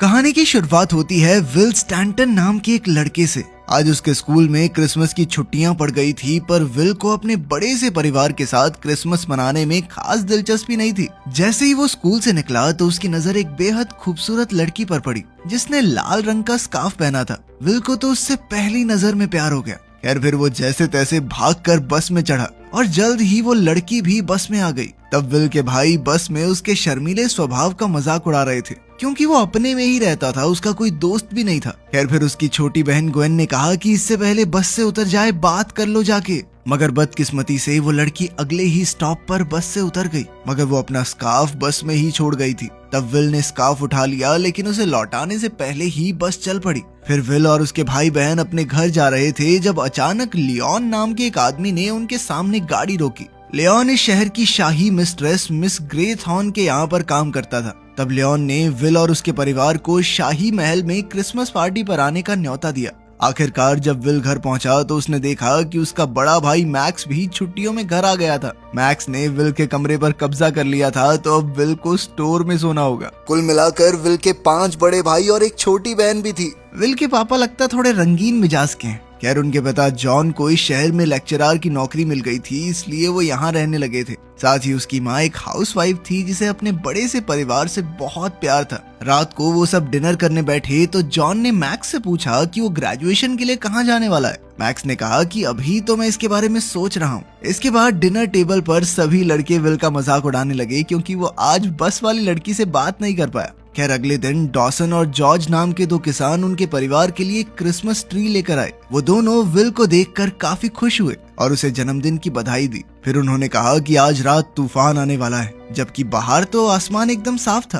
कहानी की शुरुआत होती है विल स्टैंटन नाम के एक लड़के से। आज उसके स्कूल में क्रिसमस की छुट्टियां पड़ गई थी, पर विल को अपने बड़े से परिवार के साथ क्रिसमस मनाने में खास दिलचस्पी नहीं थी। जैसे ही वो स्कूल से निकला तो उसकी नजर एक बेहद खूबसूरत लड़की पर पड़ी जिसने लाल रंग का स्कार्फ पहना था। विल को तो उससे पहली नजर में प्यार हो गया। खैर फिर वो जैसे तैसे भागकर बस में चढ़ा और जल्द ही वो लड़की भी बस में आ गई। तब विल के भाई बस में उसके शर्मीले स्वभाव का मजाक उड़ा रहे थे क्योंकि वो अपने में ही रहता था, उसका कोई दोस्त भी नहीं था। खैर फिर उसकी छोटी बहन ग्वेन ने कहा कि इससे पहले बस से उतर जाए, बात कर लो जाके। मगर बदकिस्मती से वो लड़की अगले ही स्टॉप पर बस से उतर गई, मगर वो अपना स्कार्फ बस में ही छोड़ गई थी। तब विल ने स्कार्फ उठा लिया, लेकिन उसे लौटाने से पहले ही बस चल पड़ी। फिर विल और उसके भाई बहन अपने घर जा रहे थे जब अचानक लियोन नाम के एक आदमी ने उनके सामने गाड़ी रोकी। लियोन इस शहर की शाही मिस्ट्रेस मिस ग्रेथॉर्न के यहाँ पर काम करता था। तब लियोन ने विल और उसके परिवार को शाही महल में क्रिसमस पार्टी पर आने का न्योता दिया। आखिरकार जब विल घर पहुंचा तो उसने देखा कि उसका बड़ा भाई मैक्स भी छुट्टियों में घर आ गया था। मैक्स ने विल के कमरे पर कब्जा कर लिया था, तो अब विल को स्टोर में सोना होगा। कुल मिलाकर विल के 5 बड़े भाई और एक छोटी बहन भी थी। विल के पापा लगता थोड़े रंगीन मिजाज के हैं। खैर उनके पिता जॉन को इस शहर में लेक्चरर की नौकरी मिल गई थी, इसलिए वो यहाँ रहने लगे थे। साथ ही उसकी माँ एक हाउसवाइफ थी जिसे अपने बड़े से परिवार से बहुत प्यार था। रात को वो सब डिनर करने बैठे तो जॉन ने मैक्स से पूछा कि वो ग्रेजुएशन के लिए कहाँ जाने वाला है। मैक्स ने कहा कि अभी तो मैं इसके बारे में सोच रहा हूँ। इसके बाद डिनर टेबल पर सभी लड़के विल का मजाक उड़ाने लगे क्योंकि वो आज बस वाली लड़की से बात नहीं कर पाया। खैर अगले दिन डॉसन और जॉर्ज नाम के 2 किसान उनके परिवार के लिए क्रिसमस ट्री लेकर आए। वो दोनों विल को देखकर काफी खुश हुए और उसे जन्मदिन की बधाई दी। फिर उन्होंने कहा कि आज रात तूफान आने वाला है, जबकि बाहर तो आसमान एकदम साफ था।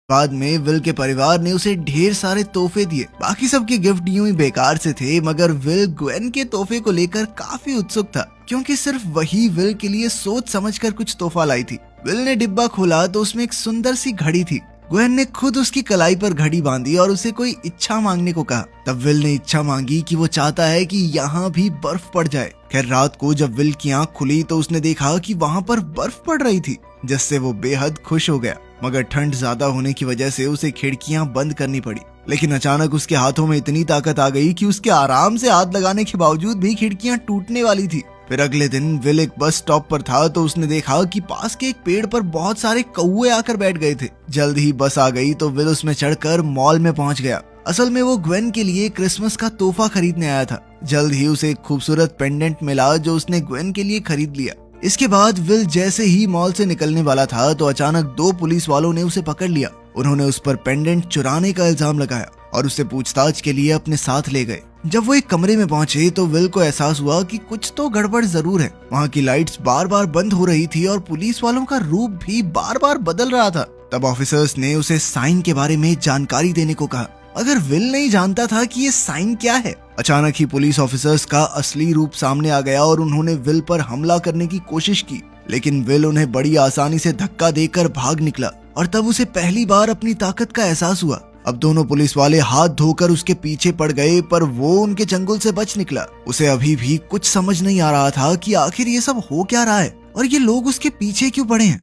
बाद में विल के परिवार ने उसे ढेर सारे तोहफे दिए। बाकी सबके गिफ्ट यूं ही बेकार से थे, मगर विल ग्वेन के तोहफे को लेकर काफी उत्सुक था क्योंकि सिर्फ वही विल के लिए सोच समझकर कुछ तोहफा लाई थी। विल ने डिब्बा खोला तो उसमें एक सुंदर सी घड़ी थी। ग्वेन ने खुद उसकी कलाई पर घड़ी बांधी और उसे कोई इच्छा मांगने को कहा। तब विल ने इच्छा मांगी कि वो चाहता है कि यहाँ भी बर्फ पड़ जाए। खैर रात को जब विल की आंख खुली तो उसने देखा कि वहाँ पर बर्फ पड़ रही थी, जिससे वो बेहद खुश हो गया। मगर ठंड ज्यादा होने की वजह से उसे खिड़कियां बंद करनी पड़ी। लेकिन अचानक उसके हाथों में इतनी ताकत आ गई कि उसके आराम से हाथ लगाने के बावजूद भी खिड़कियां टूटने वाली थी। फिर अगले दिन विल एक बस स्टॉप पर था तो उसने देखा कि पास के एक पेड़ पर बहुत सारे कौवे आकर बैठ गए थे। जल्द ही बस आ गई तो विल उसमें चढ़कर मॉल में पहुंच गया। असल में वो ग्वेन के लिए क्रिसमस का तोहफा खरीदने आया था। जल्द ही उसे एक खूबसूरत पेंडेंट मिला जो उसने ग्वेन के लिए खरीद लिया। इसके बाद विल जैसे ही मॉल से निकलने वाला था तो अचानक 2 पुलिस वालों ने उसे पकड़ लिया। उन्होंने उस पर पेंडेंट चुराने का इल्जाम लगाया और उसे पूछताछ के लिए अपने साथ ले गए। जब वो एक कमरे में पहुंचे तो विल को एहसास हुआ कि कुछ तो गड़बड़ जरूर है। वहाँ की लाइट्स बार बार बंद हो रही थी और पुलिस वालों का रूप भी बार बार बदल रहा था। तब ऑफिसर्स ने उसे साइन के बारे में जानकारी देने को कहा, मगर विल नहीं जानता था कि ये साइन क्या है। अचानक ही पुलिस ऑफिसर्स का असली रूप सामने आ गया और उन्होंने विल पर हमला करने की कोशिश की, लेकिन विल उन्हें बड़ी आसानी से धक्का देकर भाग निकला और तब उसे पहली बार अपनी ताकत का एहसास हुआ। अब दोनों पुलिस वाले हाथ धोकर उसके पीछे पड़ गए, पर वो उनके चंगुल से बच निकला। उसे अभी भी कुछ समझ नहीं आ रहा था कि आखिर ये सब हो क्या रहा है और ये लोग उसके पीछे क्यों पड़े हैं।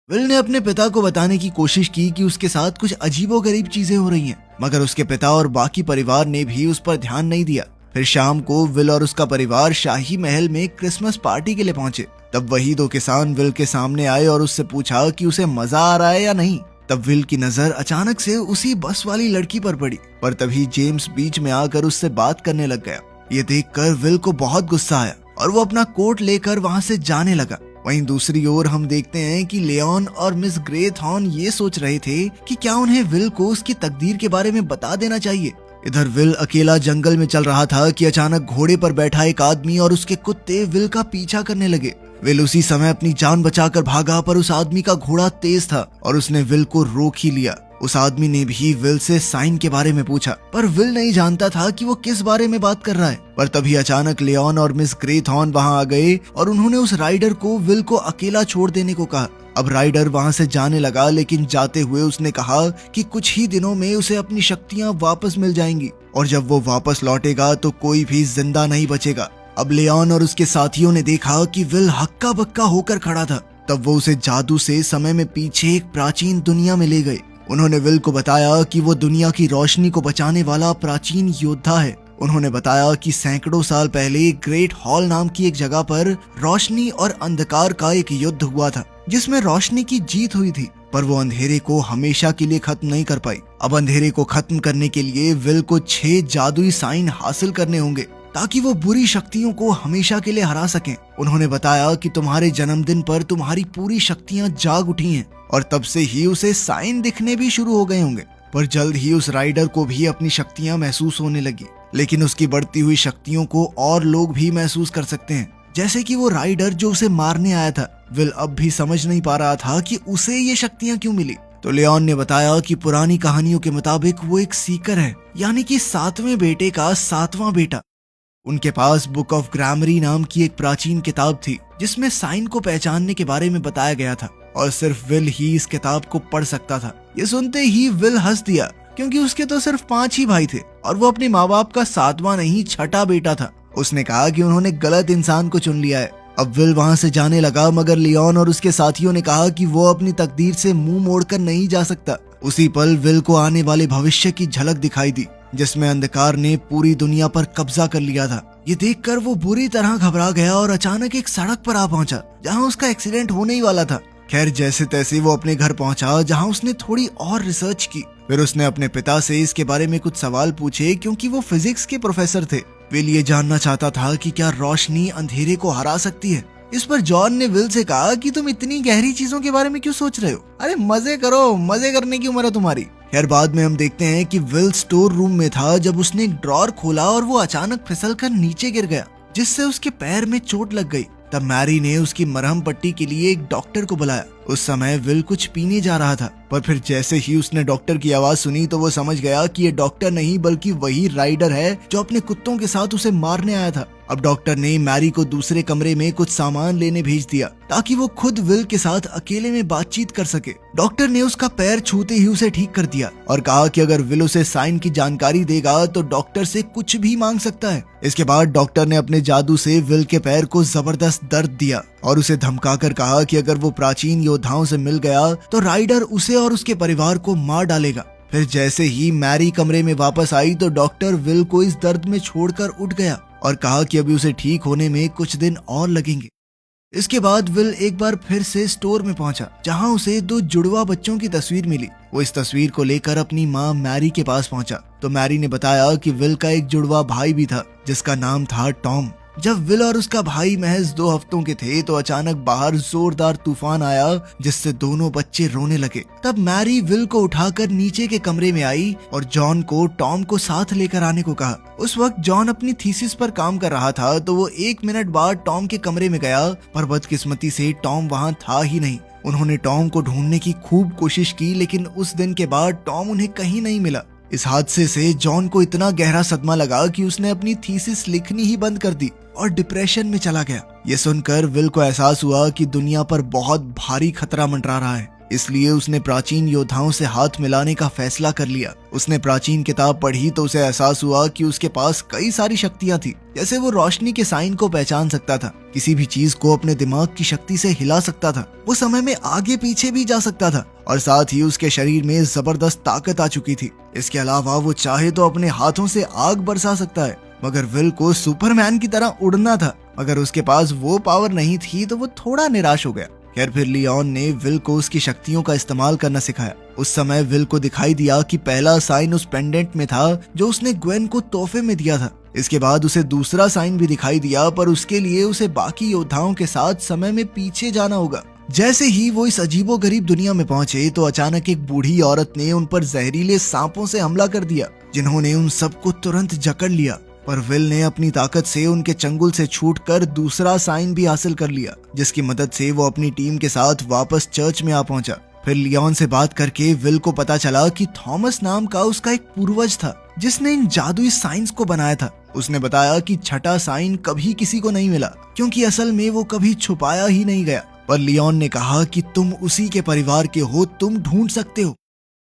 विल ने अपने पिता को बताने की कोशिश की कि उसके साथ कुछ अजीबोगरीब चीजें हो रही हैं, मगर उसके पिता और बाकी परिवार ने भी उस पर ध्यान नहीं दिया। फिर शाम को विल और उसका परिवार शाही महल में क्रिसमस पार्टी के लिए पहुंचे। तब वही 2 किसान विल के सामने आए और उससे पूछा कि उसे मजा आ रहा है या नहीं। तब विल की नजर अचानक से उसी बस वाली लड़की पर पड़ी, पर तभी जेम्स बीच में आकर उससे बात करने लग गया। ये देखकर विल को बहुत गुस्सा आया और वो अपना कोट लेकर वहाँ से जाने लगा। वहीं दूसरी ओर हम देखते हैं कि लियोन और मिस ग्रेथॉर्न ये सोच रहे थे कि क्या उन्हें विल को उसकी तकदीर के बारे में बता देना चाहिए। इधर विल अकेला जंगल में चल रहा था कि अचानक घोड़े पर बैठा एक आदमी और उसके कुत्ते विल का पीछा करने लगे। विल उसी समय अपनी जान बचाकर भागा, पर उस आदमी का घोड़ा तेज था और उसने विल को रोक ही लिया। उस आदमी ने भी विल से साइन के बारे में पूछा, पर विल नहीं जानता था कि वो किस बारे में बात कर रहा है। पर तभी अचानक लियोन और मिस ग्रेथॉर्न वहां आ गए और उन्होंने उस राइडर को विल को अकेला छोड़ देने को कहा। अब राइडर वहां से जाने लगा, लेकिन जाते हुए उसने कहा कि कुछ ही दिनों में उसे अपनी शक्तियां वापस मिल जाएंगी और जब वो वापस लौटेगा तो कोई भी जिंदा नहीं बचेगा। अब लियोन और उसके साथियों ने देखा कि विल हक्का बक्का होकर खड़ा था। तब वो उसे जादू से समय में पीछे एक प्राचीन दुनिया में ले गए उन्होंने विल को बताया कि वो दुनिया की रोशनी को बचाने वाला प्राचीन योद्धा है। उन्होंने बताया कि सैकड़ों साल पहले ग्रेट हॉल नाम की एक जगह पर रोशनी और अंधकार का एक युद्ध हुआ था, जिसमें रोशनी की जीत हुई थी, पर वो अंधेरे को हमेशा के लिए खत्म नहीं कर पाई। अब अंधेरे को खत्म करने के लिए विल को 6 जादुई साइन हासिल करने होंगे ताकि वो बुरी शक्तियों को हमेशा के लिए हरा सकें। उन्होंने बताया कि तुम्हारे जन्मदिन पर तुम्हारी पूरी शक्तियां जाग उठी हैं और तब से ही उसे साइन दिखने भी शुरू हो गए होंगे। पर जल्द ही उस राइडर को भी अपनी शक्तियां महसूस होने लगी, लेकिन उसकी बढ़ती हुई शक्तियों को और लोग भी महसूस कर सकते हैं, जैसे कि वो राइडर जो उसे मारने आया था। विल अब भी समझ नहीं पा रहा था कि उसे ये शक्तियां क्यों मिली। तो लियोन ने बताया कि पुरानी कहानियों के मुताबिक वो एक सीकर है, यानी कि 7वें बेटे का 7वां बेटा। उनके पास बुक ऑफ ग्रामरी नाम की एक प्राचीन किताब थी, जिसमें साइन को पहचानने के बारे में बताया गया था, और सिर्फ विल ही इस किताब को पढ़ सकता था। ये सुनते ही विल हंस दिया, क्योंकि उसके तो सिर्फ 5 ही भाई थे और वो अपने माँ बाप का 7वां नहीं 6ठा बेटा था। उसने कहा कि उन्होंने गलत इंसान को चुन लिया है। अब विल वहां से जाने लगा, मगर लियोन और उसके साथियों ने कहा कि वो अपनी तकदीर से मुंह मोड़कर नहीं जा सकता। उसी पल विल को आने वाले भविष्य की झलक दिखाई दी, जिसमें अंधकार ने पूरी दुनिया पर कब्जा कर लिया था। ये देखकर वो बुरी तरह घबरा गया और अचानक एक सड़क पर आ पहुंचा, जहां उसका एक्सीडेंट होने ही वाला था। खैर, जैसे तैसे वो अपने घर पहुंचा, जहां उसने थोड़ी और रिसर्च की। फिर उसने अपने पिता से इसके बारे में कुछ सवाल पूछे, क्योंकि वो फिजिक्स के प्रोफेसर थे। विल ये जानना चाहता था कि क्या रोशनी अंधेरे को हरा सकती है। इस पर जॉन ने विल से कहा कि तुम इतनी गहरी चीजों के बारे में क्यों सोच रहे हो? अरे मजे करो, मजे करने की उम्र है तुम्हारी। खैर, बाद में हम देखते हैं कि विल स्टोर रूम में था जब उसने एक ड्रॉर खोला और वो अचानक फिसलकर नीचे गिर गया, जिससे उसके पैर में चोट लग गई। तब मैरी ने उसकी मरहम पट्टी के लिए एक डॉक्टर को बुलाया। उस समय विल कुछ पीने जा रहा था, पर फिर जैसे ही उसने डॉक्टर की आवाज सुनी तो वो समझ गया कि ये डॉक्टर नहीं बल्कि वही राइडर है जो अपने कुत्तों के साथ उसे मारने आया था। अब डॉक्टर ने मैरी को दूसरे कमरे में कुछ सामान लेने भेज दिया ताकि वो खुद विल के साथ अकेले में बातचीत कर सके। डॉक्टर ने उसका पैर छूते ही उसे ठीक कर दिया और कहा कि अगर विल उसे साइन की जानकारी देगा तो डॉक्टर से कुछ भी मांग सकता है। इसके बाद डॉक्टर ने अपने जादू से विल के पैर को जबरदस्त दर्द दिया और उसे धमकाकर कहा कि अगर वो प्राचीन योद्धाओं से मिल गया तो राइडर उसे और उसके परिवार को मार डालेगा। फिर जैसे ही मैरी कमरे में वापस आई तो डॉक्टर विल को इस दर्द में छोड़कर उठ गया और कहा कि अभी उसे ठीक होने में कुछ दिन और लगेंगे। इसके बाद विल एक बार फिर से स्टोर में पहुंचा, जहां उसे 2 जुड़वा बच्चों की तस्वीर मिली। वो इस तस्वीर को लेकर अपनी माँ मैरी के पास पहुंचा तो मैरी ने बताया कि विल का एक जुड़वा भाई भी था, जिसका नाम था टॉम। जब विल और उसका भाई महज 2 हफ्तों के थे तो अचानक बाहर जोरदार तूफान आया, जिससे दोनों बच्चे रोने लगे। तब मैरी विल को उठाकर नीचे के कमरे में आई और जॉन को टॉम को साथ लेकर आने को कहा। उस वक्त जॉन अपनी थीसिस पर काम कर रहा था, तो वो 1 मिनट बाद टॉम के कमरे में गया, पर बदकिस्मती से टॉम वहाँ था ही नहीं। उन्होंने टॉम को ढूंढने की खूब कोशिश की, लेकिन उस दिन के बाद टॉम उन्हें कहीं नहीं मिला। इस हादसे से जॉन को इतना गहरा सदमा लगा कि उसने अपनी थीसिस लिखनी ही बंद कर दी और डिप्रेशन में चला गया। ये सुनकर विल को एहसास हुआ कि दुनिया पर बहुत भारी खतरा मंडरा रहा है, इसलिए उसने प्राचीन योद्धाओं से हाथ मिलाने का फैसला कर लिया। उसने प्राचीन किताब पढ़ी तो उसे एहसास हुआ कि उसके पास कई सारी शक्तियां थी, जैसे वो रोशनी के साइन को पहचान सकता था, किसी भी चीज को अपने दिमाग की शक्ति से हिला सकता था, वो समय में आगे पीछे भी जा सकता था और साथ ही उसके शरीर में जबरदस्त ताकत आ चुकी थी। इसके अलावा वो चाहे तो अपने हाथों से आग बरसा सकता है। मगर विल को सुपरमैन की तरह उड़ना था, मगर उसके पास वो पावर नहीं थी तो वो थोड़ा निराश हो गया। खैर, फिर लियोन ने विल को उसकी शक्तियों का इस्तेमाल करना सिखाया। उस समय विल को दिखाई दिया कि पहला साइन उस पेंडेंट में था जो उसने ग्वेन को तोहफे में दिया था। इसके बाद उसे दूसरा साइन भी दिखाई दिया, पर उसके लिए उसे बाकी योद्धाओं के साथ समय में पीछे जाना होगा। जैसे ही वो इस अजीबोगरीब दुनिया में पहुंचे तो अचानक एक बूढ़ी औरत ने उन पर जहरीले सांपों से हमला कर दिया, जिन्होंने उन सबको तुरंत जकड़ लिया। पर विल ने अपनी ताकत से उनके चंगुल से छूटकर दूसरा साइन भी हासिल कर लिया, जिसकी मदद से वो अपनी टीम के साथ वापस चर्च में आ पहुंचा। फिर लियोन से बात करके विल को पता चला कि थॉमस नाम का उसका एक पूर्वज था, जिसने इन जादुई साइंस को बनाया था। उसने बताया कि 6ठा साइन कभी किसी को नहीं मिला, क्योंकि असल में वो कभी छुपाया ही नहीं गया। पर लियोन ने कहा कि तुम उसी के परिवार के हो, तुम ढूंढ सकते हो।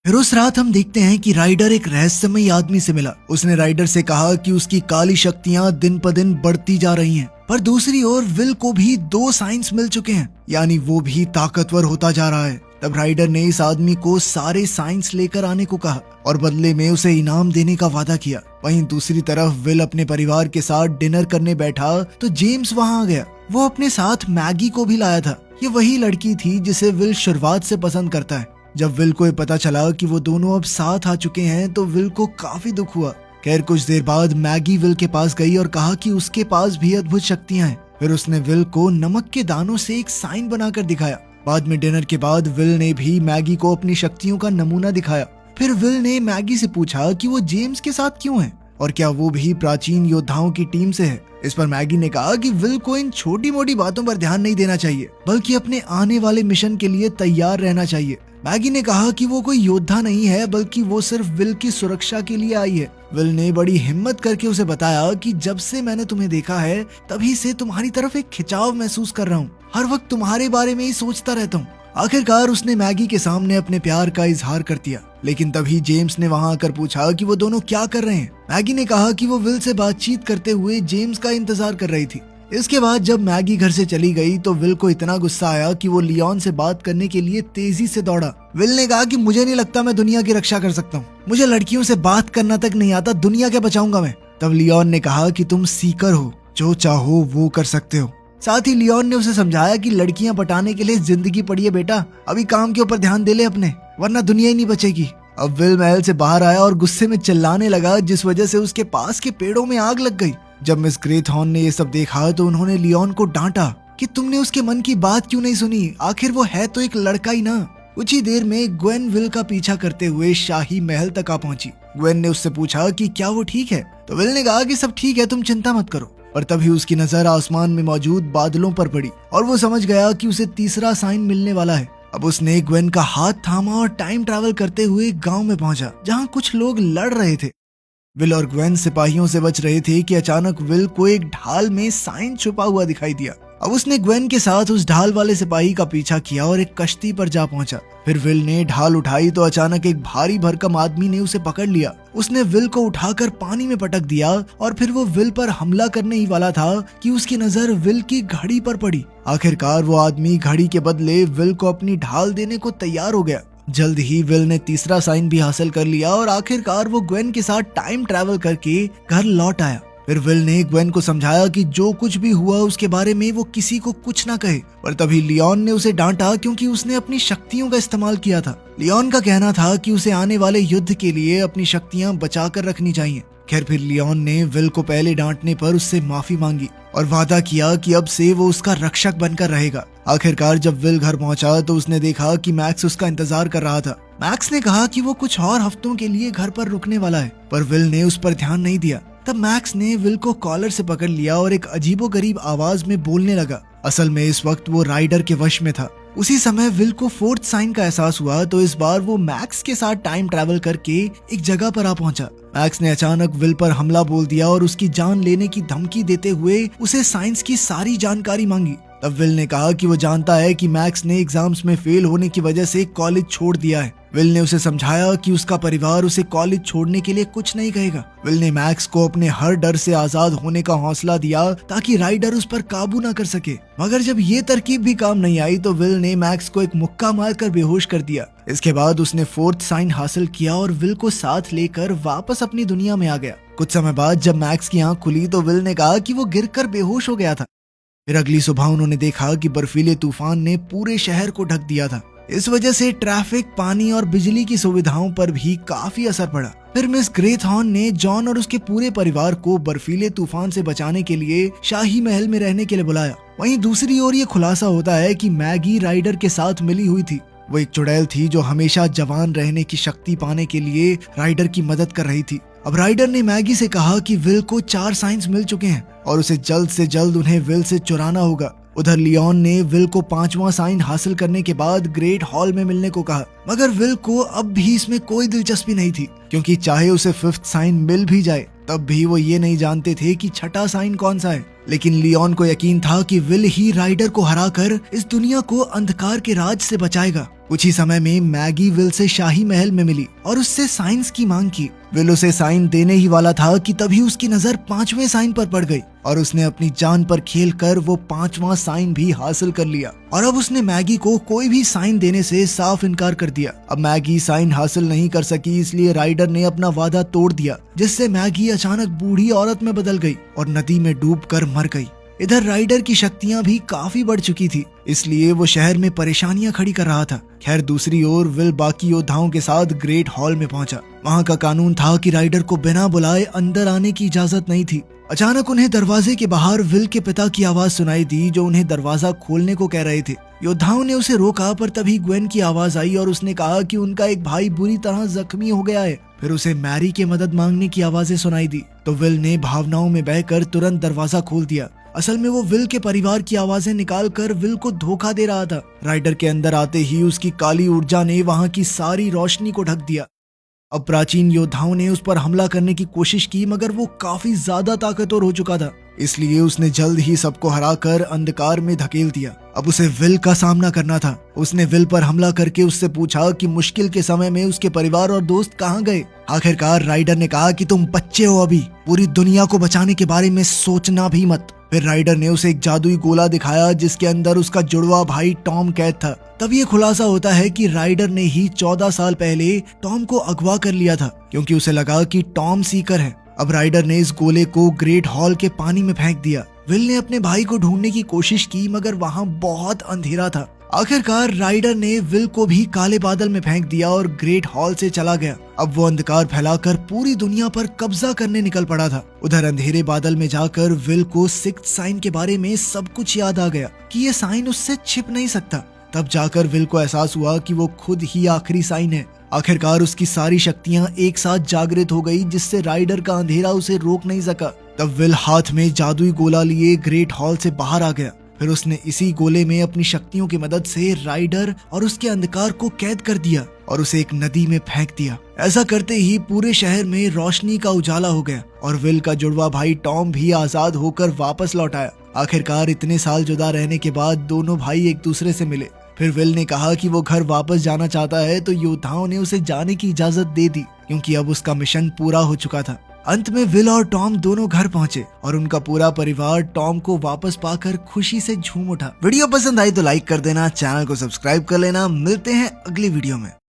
फिर उस रात हम देखते हैं कि राइडर एक रहस्यमयी आदमी से मिला। उसने राइडर से कहा कि उसकी काली शक्तियां दिन प दिन बढ़ती जा रही हैं। पर दूसरी ओर विल को भी 2 साइंस मिल चुके हैं, यानी वो भी ताकतवर होता जा रहा है। तब राइडर ने इस आदमी को सारे साइंस लेकर आने को कहा और बदले में उसे इनाम देने का वादा किया। वहीं दूसरी तरफ विल अपने परिवार के साथ डिनर करने बैठा तो जेम्स वहां आ गया। वो अपने साथ मैगी को भी लाया था। ये वही लड़की थी जिसे विल शुरुआत से पसंद करता है। जब विल को ये पता चला कि वो दोनों अब साथ आ चुके हैं तो विल को काफी दुख हुआ। खैर कुछ देर बाद मैगी विल के पास गई और कहा कि उसके पास भी अद्भुत शक्तियां हैं। फिर उसने विल को नमक के दानों से एक साइन बनाकर दिखाया। बाद में डिनर के बाद विल ने भी मैगी को अपनी शक्तियों का नमूना दिखाया। फिर विल ने मैगी से पूछा कि वो जेम्स के साथ क्यों है और क्या वो भी प्राचीन योद्धाओं की टीम से है। इस पर मैगी ने कहा कि विल को इन छोटी मोटी बातों पर ध्यान नहीं देना चाहिए बल्कि अपने आने वाले मिशन के लिए तैयार रहना चाहिए। मैगी ने कहा कि वो कोई योद्धा नहीं है बल्कि वो सिर्फ विल की सुरक्षा के लिए आई है। विल ने बड़ी हिम्मत करके उसे बताया कि जब से मैंने तुम्हें देखा है तभी से तुम्हारी तरफ एक खिंचाव महसूस कर रहा हूँ। हर वक्त तुम्हारे बारे में ही सोचता रहता हूँ। आखिरकार उसने मैगी के सामने अपने प्यार का इजहार कर दिया। लेकिन तभी जेम्स ने वहां आकर पूछा कि वो दोनों क्या कर रहे हैं। मैगी ने कहा कि वो विल से बातचीत करते हुए जेम्स का इंतजार कर रही थी। इसके बाद जब मैगी घर से चली गई तो विल को इतना गुस्सा आया कि वो लियोन से बात करने के लिए तेजी से दौड़ा। विल ने कहा कि मुझे नहीं लगता मैं दुनिया की रक्षा कर सकता हूँ। मुझे लड़कियों से बात करना तक नहीं आता, दुनिया क्या बचाऊंगा मैं। तब लियोन ने कहा कि तुम सीकर हो, जो चाहो वो कर सकते हो। साथ ही लियोन ने उसे समझाया कि लड़कियां पटाने के लिए जिंदगी पड़ी है बेटा, अभी काम के ऊपर ध्यान दे ले अपने, वरना दुनिया ही नहीं बचेगी। अब विल महल से बाहर आया और गुस्से में चिल्लाने लगा जिस वजह से उसके पास के पेड़ों में आग लग गई। जब मिस ग्रेथहॉर्न ने ये सब देखा तो उन्होंने लियोन को डांटा कि तुमने उसके मन की बात क्यों नहीं सुनी, आखिर वो है तो एक लड़का ही ना। कुछ ही देर में ग्वेन विल का पीछा करते हुए शाही महल तक आ पहुंची। ग्वेन ने उससे पूछा कि क्या वो ठीक है, तो विल ने कहा कि सब ठीक है, तुम चिंता मत करो। और तभी उसकी नजर आसमान में मौजूद बादलों पर पड़ी और वो समझ गया कि उसे तीसरा साइन मिलने वाला है। अब उसने ग्वेन का हाथ थामा और टाइम ट्रैवल करते हुए गांव में पहुंचा जहां कुछ लोग लड़ रहे थे। विल और ग्वेन सिपाहियों से बच रहे थे कि अचानक विल को एक ढाल में साइन छुपा हुआ दिखाई दिया। अब उसने ग्वेन के साथ उस ढाल वाले सिपाही का पीछा किया और एक कश्ती पर जा पहुंचा। फिर विल ने ढाल उठाई तो अचानक एक भारी भरकम आदमी ने उसे पकड़ लिया। उसने विल को उठाकर पानी में पटक दिया और फिर वो विल पर हमला करने ही वाला था कि उसकी नजर विल की घड़ी पर पड़ी। आखिरकार वो आदमी घड़ी के बदले विल को अपनी ढाल देने को तैयार हो गया। जल्द ही विल ने तीसरा साइन भी हासिल कर लिया और आखिरकार वो ग्वेन के साथ टाइम ट्रैवल करके घर लौट आया। फिर विल ने ग्वेन को समझाया कि जो कुछ भी हुआ उसके बारे में वो किसी को कुछ ना कहे। पर तभी लियोन ने उसे डांटा क्योंकि उसने अपनी शक्तियों का इस्तेमाल किया था। लियोन का कहना था कि उसे आने वाले युद्ध के लिए अपनी शक्तियां बचाकर रखनी चाहिए। खैर फिर लियोन ने विल को पहले डांटने पर उससे माफी मांगी और वादा किया कि अब से वो उसका रक्षक बनकर रहेगा। आखिरकार जब विल घर पहुंचा तो उसने देखा कि मैक्स उसका इंतजार कर रहा था। मैक्स ने कहा कि वो कुछ और हफ्तों के लिए घर पर रुकने वाला है, पर विल ने उस पर ध्यान नहीं दिया। तब मैक्स ने विल को कॉलर से पकड़ लिया और एक अजीबोगरीब आवाज में बोलने लगा। असल में इस वक्त वो राइडर के वश में था। उसी समय विल को फोर्थ साइन का एहसास हुआ तो इस बार वो मैक्स के साथ टाइम ट्रैवल करके एक जगह पर आ पहुंचा। मैक्स ने अचानक विल पर हमला बोल दिया और उसकी जान लेने की धमकी देते हुए उसे साइंस की सारी जानकारी मांगी। तब विल ने कहा कि वो जानता है कि मैक्स ने एग्जाम्स में फेल होने की वजह से कॉलेज छोड़ दिया है। विल ने उसे समझाया कि उसका परिवार उसे कॉलेज छोड़ने के लिए कुछ नहीं कहेगा। विल ने मैक्स को अपने हर डर से आजाद होने का हौसला दिया ताकि राइडर उस पर काबू न कर सके। मगर जब ये तरकीब भी काम नहीं आई तो विल ने मैक्स को एक मुक्का मारकर बेहोश कर दिया। इसके बाद उसने फोर्थ साइन हासिल किया और विल को साथ लेकर वापस अपनी दुनिया में आ गया। कुछ समय बाद जब मैक्स की आंख खुली तो विल ने कहा कि वो गिरकर बेहोश हो गया था। फिर अगली सुबह उन्होंने देखा कि बर्फीले तूफान ने पूरे शहर को ढक दिया था। इस वजह से ट्रैफिक, पानी और बिजली की सुविधाओं पर भी काफी असर पड़ा। फिर मिस ग्रेथहॉर्न ने जॉन और उसके पूरे परिवार को बर्फीले तूफान से बचाने के लिए शाही महल में रहने के लिए बुलाया। वहीं दूसरी ओर ये खुलासा होता है कि मैगी राइडर के साथ मिली हुई थी। वो एक चुड़ैल थी जो हमेशा जवान रहने की शक्ति पाने के लिए राइडर की मदद कर रही थी। अब राइडर ने मैगी से कहा कि विल को 4 साइंस मिल चुके हैं और उसे जल्द से जल्द उन्हें विल से चुराना होगा। उधर लियोन ने विल को 5वां साइन हासिल करने के बाद ग्रेट हॉल में मिलने को कहा, मगर विल को अब भी इसमें कोई दिलचस्पी नहीं थी क्योंकि चाहे उसे 5th साइन मिल भी जाए तब भी वो ये नहीं जानते थे कि छठा साइन कौन सा है। लेकिन लियोन को यकीन था कि विल ही राइडर को हराकर इस दुनिया को अंधकार के राज से बचाएगा। कुछ ही समय में मैगी विल से शाही महल में मिली और उससे साइंस की मांग की। विल उसे साइन देने ही वाला था कि तभी उसकी नजर 5वें साइन पर पड़ गई और उसने अपनी जान पर खेल कर वो 5वां साइन भी हासिल कर लिया। और अब उसने मैगी को कोई भी साइन देने से साफ इनकार कर दिया। अब मैगी साइन हासिल नहीं कर सकी, इसलिए राइडर ने अपना वादा तोड़ दिया, जिससे मैगी अचानक बूढ़ी औरत में बदल गई और नदी में डूबकर मर गई। इधर राइडर की शक्तियां भी काफी बढ़ चुकी थी, इसलिए वो शहर में परेशानियां खड़ी कर रहा था। खैर दूसरी ओर विल बाकी योद्धाओं के साथ ग्रेट हॉल में पहुंचा। वहां का कानून था कि राइडर को बिना बुलाए अंदर आने की इजाजत नहीं थी। अचानक उन्हें दरवाजे के बाहर विल के पिता की आवाज सुनाई दी, जो उन्हें दरवाजा खोलने को कह रहे थे। योद्धाओं ने उसे रोका, पर तभी ग्वेन की आवाज आई और उसने कहा कि उनका एक भाई बुरी तरह जख्मी हो गया है। फिर उसे मैरी के मदद मांगने की आवाजें सुनाई दी, तो विल ने भावनाओं में बहकर तुरंत दरवाजा खोल दिया। असल में वो विल के परिवार की आवाजें निकाल कर विल को धोखा दे रहा था। राइडर के अंदर आते ही उसकी काली ऊर्जा ने वहां की सारी रोशनी को ढक दिया। अब प्राचीन योद्धाओं ने उस पर हमला करने की कोशिश की, मगर वो काफी ज्यादा ताकतवर हो चुका था, इसलिए उसने जल्द ही सबको हराकर अंधकार में धकेल दिया। अब उसे विल का सामना करना था। उसने विल पर हमला करके उससे पूछा कि मुश्किल के समय में उसके परिवार और दोस्त कहाँ गए। आखिरकार राइडर ने कहा कि तुम बच्चे हो, अभी पूरी दुनिया को बचाने के बारे में सोचना भी मत। फिर राइडर ने उसे एक जादुई गोला दिखाया, जिसके अंदर उसका जुड़वा भाई टॉम कैद था। तब ये खुलासा होता है कि राइडर ने ही 14 साल पहले टॉम को अगवा कर लिया था, क्योंकि उसे लगा कि टॉम सीकर है। अब राइडर ने इस गोले को ग्रेट हॉल के पानी में फेंक दिया। विल ने अपने भाई को ढूंढने की कोशिश की, मगर वहाँ बहुत अंधेरा था। आखिरकार राइडर ने विल को भी काले बादल में फेंक दिया और ग्रेट हॉल से चला गया। अब वो अंधकार फैलाकर पूरी दुनिया पर कब्जा करने निकल पड़ा था। उधर अंधेरे बादल में जाकर विल को 6th साइन के बारे में सब कुछ याद आ गया कि ये साइन उससे छिप नहीं सकता। तब जाकर विल को एहसास हुआ कि वो खुद ही आखिरी साइन है। आखिरकार उसकी सारी शक्तियां एक साथ जागृत हो गई, जिससे राइडर का अंधेरा उसे रोक नहीं सका। तब विल हाथ में जादुई गोला लिए ग्रेट हॉल से बाहर आ गया। फिर उसने इसी गोले में अपनी शक्तियों की मदद से राइडर और उसके अंधकार को कैद कर दिया और उसे एक नदी में फेंक दिया। ऐसा करते ही पूरे शहर में रोशनी का उजाला हो गया और विल का जुड़वा भाई टॉम भी आजाद होकर वापस लौट आया। आखिरकार इतने साल जुदा रहने के बाद दोनों भाई एक दूसरे से मिले। फिर विल ने कहा कि वो घर वापस जाना चाहता है, तो योद्धाओं ने उसे जाने की इजाजत दे दी, क्योंकि अब उसका मिशन पूरा हो चुका था। अंत में विल और टॉम दोनों घर पहुंचे और उनका पूरा परिवार टॉम को वापस पाकर खुशी से झूम उठा। वीडियो पसंद आई तो लाइक कर देना, चैनल को सब्सक्राइब कर लेना। मिलते हैं अगली वीडियो में।